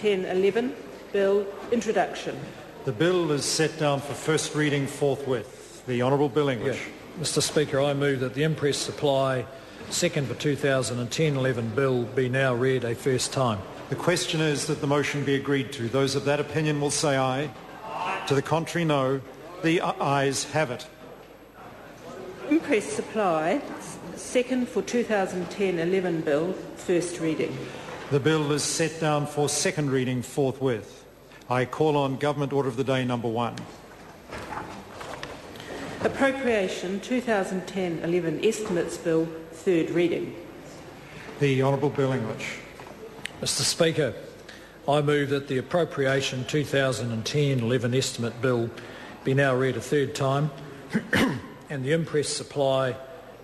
2010-11 Bill, introduction. The bill is set down for first reading forthwith. The Honourable Bill English. Yeah. Mr Speaker, I move that the Imprest Supply second for 2010-11 Bill be now read a first time. The question is that the motion be agreed to. Those of that opinion will say aye. To the contrary, no. The ayes have it. Imprest Supply second for 2010-11 Bill, first reading. The bill is set down for second reading forthwith. I call on Government Order of the Day number 1. Appropriation 2010-11 Estimates Bill, third reading. The Honourable Bill English. Mr Speaker, I move that the Appropriation 2010-11 Estimate Bill be now read a third time and the Imprest Supply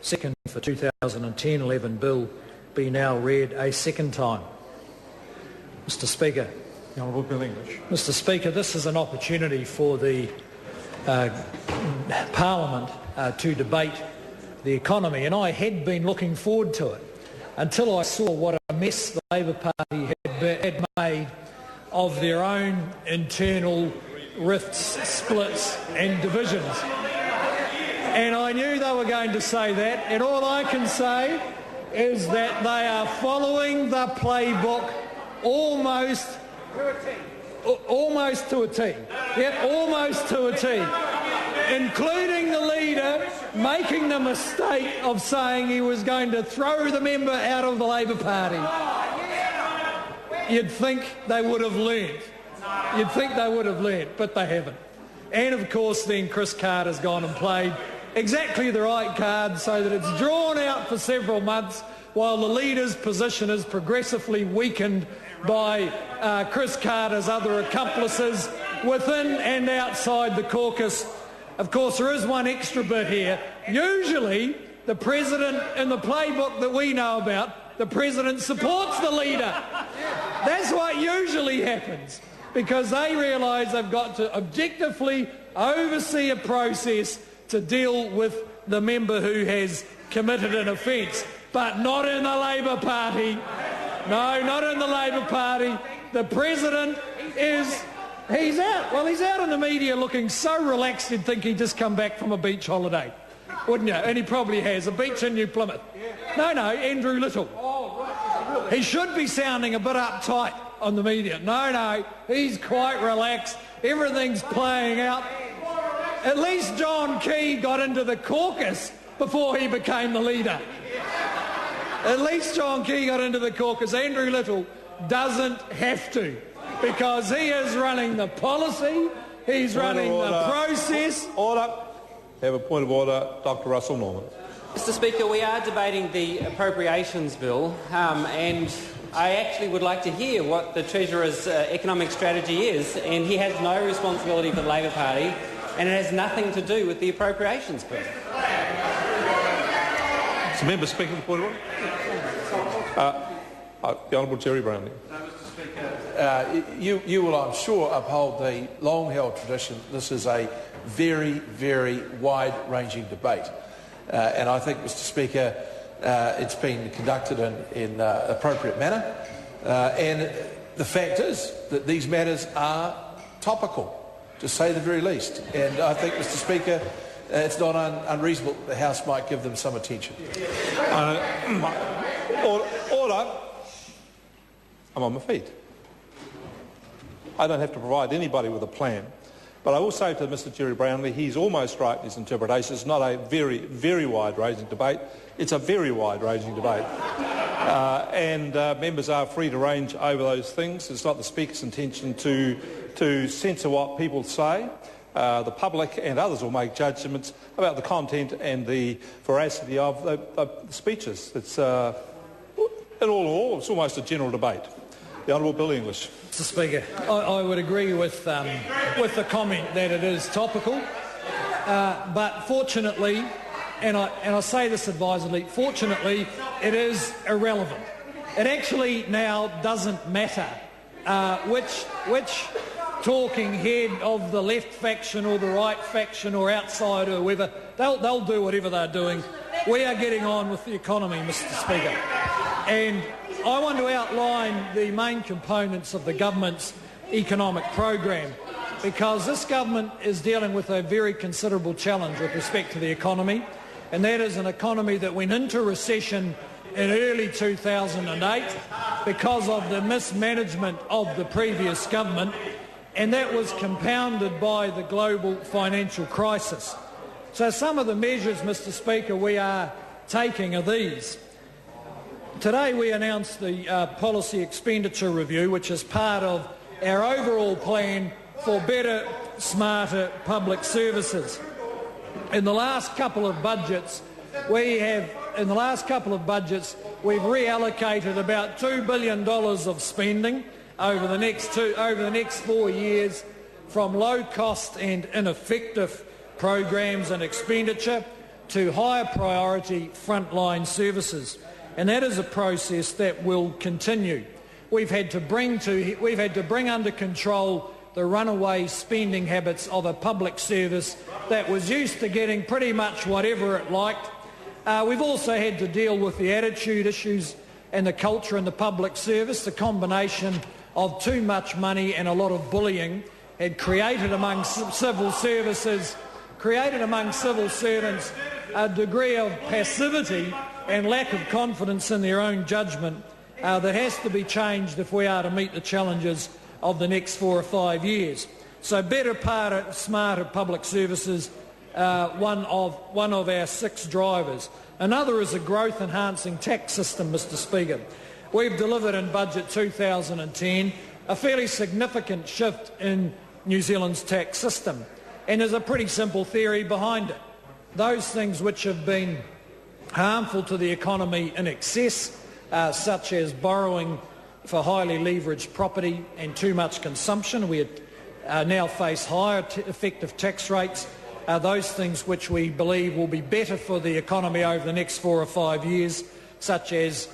second for 2010-11 Bill be now read a second time. Mr Speaker. The Honourable Bill English. Mr Speaker, this is an opportunity for the Parliament to debate the economy, and I had been looking forward to it until I saw what a mess the Labor Party had made of their own internal rifts, splits and divisions. And I knew they were going to say that, and all I can say is that they are following the playbook almost to a T. Yep, almost to a T. Including the leader making the mistake of saying he was going to throw the member out of the Labor Party. You'd think they would have learnt. You'd think they would have learnt, but they haven't. And of course then Chris Carter's gone and played exactly the right card so that it's drawn out for several months while the leader's position is progressively weakened by Chris Carter's other accomplices within and outside the caucus. Of course, there is one extra bit here. Usually, the President, in the playbook that we know about, the President supports the leader. That's what usually happens, because they realise they've got to objectively oversee a process to deal with the member who has committed an offence. But not in the Labor Party. No, not in the Labor Party. The President he's out. Well, he's out in the media looking so relaxed you'd think he'd just come back from a beach holiday, wouldn't you? And he probably has. A beach in New Plymouth. No, Andrew Little. He should be sounding a bit uptight on the media. No, he's quite relaxed. Everything's playing out. At least John Key got into the caucus before he became the leader. At least John Key got into the caucus. Andrew Little doesn't have to, because he is running the policy, he's running the process. Order. Have a point of order, Dr Russell Norman. Mr Speaker, we are debating the Appropriations Bill, and I actually would like to hear what the Treasurer's economic strategy is, and he has no responsibility for the Labor Party, and it has nothing to do with the Appropriations Bill. Is the member speaking for point of order? The Honourable Jerry Brownlee. Mr Speaker, you will, I'm sure, uphold the long-held tradition. This is a very, very wide-ranging debate. And I think, Mr Speaker, it's been conducted in an appropriate manner. And the fact is that these matters are topical, to say the very least. And I think, Mr Speaker, it's not unreasonable that the House might give them some attention. Order. I'm on my feet. I don't have to provide anybody with a plan. But I will say to Mr Jerry Brownlee, he's almost right in his interpretation. It's not a very, very wide-ranging debate. It's a very wide-ranging debate. And members are free to range over those things. It's not the Speaker's intention to censor what people say. The public and others will make judgments about the content and the veracity of the speeches. It's, in all, it's almost a general debate. The Honourable Bill English. Mr Speaker, I would agree with the comment that it is topical, but fortunately, and I say this advisedly, fortunately it is irrelevant. It actually now doesn't matter which talking head of the left faction or the right faction or outside or whoever, they'll do whatever they're doing. We are getting on with the economy, Mr Speaker. And I want to outline the main components of the government's economic program, because this government is dealing with a very considerable challenge with respect to the economy, and that is an economy that went into recession in early 2008 because of the mismanagement of the previous government, and that was compounded by the global financial crisis. So some of the measures, Mr. Speaker, we are taking are these. Today we announced the policy expenditure review, which is part of our overall plan for better, smarter public services. In the last couple of budgets, we've reallocated about $2 billion of spending over the next 4 years from low-cost and ineffective programs and expenditure to higher priority frontline services. And that is a process that will continue. We've had to bring under control the runaway spending habits of a public service that was used to getting pretty much whatever it liked. We've also had to deal with the attitude issues and the culture in the public service. The combination of too much money and a lot of bullying had created among civil servants a degree of passivity and lack of confidence in their own judgment that has to be changed if we are to meet the challenges of the next 4 or 5 years. So better, smarter public services, one of our 6 drivers. Another is a growth-enhancing tax system, Mr. Speaker. We've delivered in Budget 2010 a fairly significant shift in New Zealand's tax system. And there's a pretty simple theory behind it. Those things which have been harmful to the economy in excess, such as borrowing for highly leveraged property and too much consumption, we now face higher effective tax rates. Those things which we believe will be better for the economy over the next 4 or 5 years, such as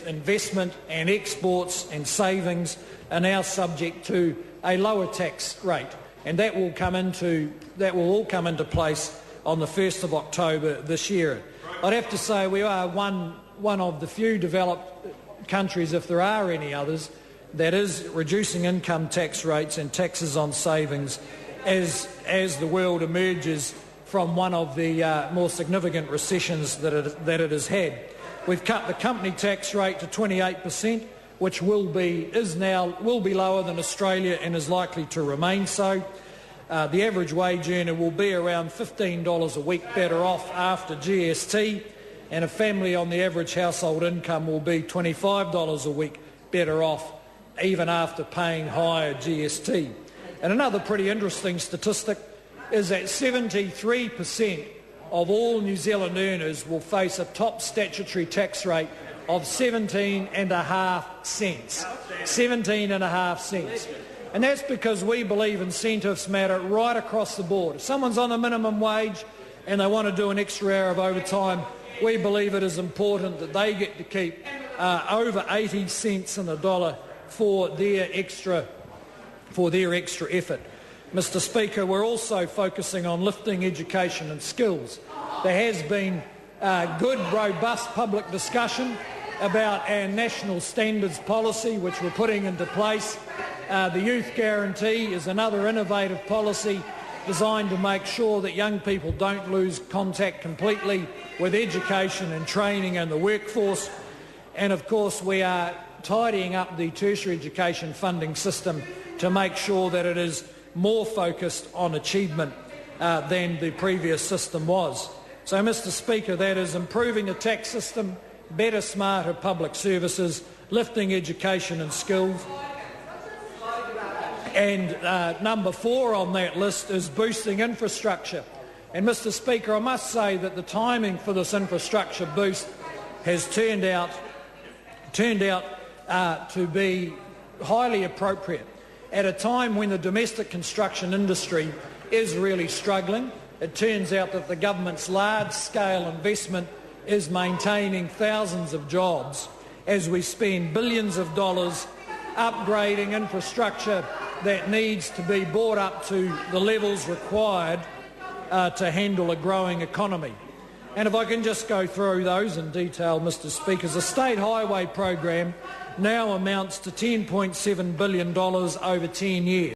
investment and exports and savings, are now subject to a lower tax rate, and that will all come into place on the 1st of October this year. I'd have to say we are one of the few developed countries, if there are any others, that is reducing income tax rates and taxes on savings as the world emerges from one of the more significant recessions that it has had. We've cut the company tax rate to 28%, which will be lower than Australia and is likely to remain so. The average wage earner will be around $15 a week better off after GST, and a family on the average household income will be $25 a week better off even after paying higher GST. And another pretty interesting statistic is that 73% of all New Zealand earners will face a top statutory tax rate of 17.5 cents. 17.5 cents. And that's because we believe incentives matter right across the board. If someone's on a minimum wage and they want to do an extra hour of overtime, we believe it is important that they get to keep over 80 cents in the dollar for their extra effort. Mr. Speaker, we're also focusing on lifting education and skills. There has been good, robust public discussion about our national standards policy, which we're putting into place. The Youth Guarantee is another innovative policy designed to make sure that young people don't lose contact completely with education and training and the workforce. And of course we are tidying up the tertiary education funding system to make sure that it is more focused on achievement than the previous system was. So, Mr. Speaker, that is improving the tax system, better, smarter public services, lifting education and skills. And number 4 on that list is boosting infrastructure. And, Mr. Speaker, I must say that the timing for this infrastructure boost has turned out to be highly appropriate. At a time when the domestic construction industry is really struggling, it turns out that the government's large-scale investment is maintaining thousands of jobs as we spend billions of dollars upgrading infrastructure that needs to be brought up to the levels required to handle a growing economy. And if I can just go through those in detail, Mr Speaker, the state highway program now amounts to $10.7 billion over 10 years.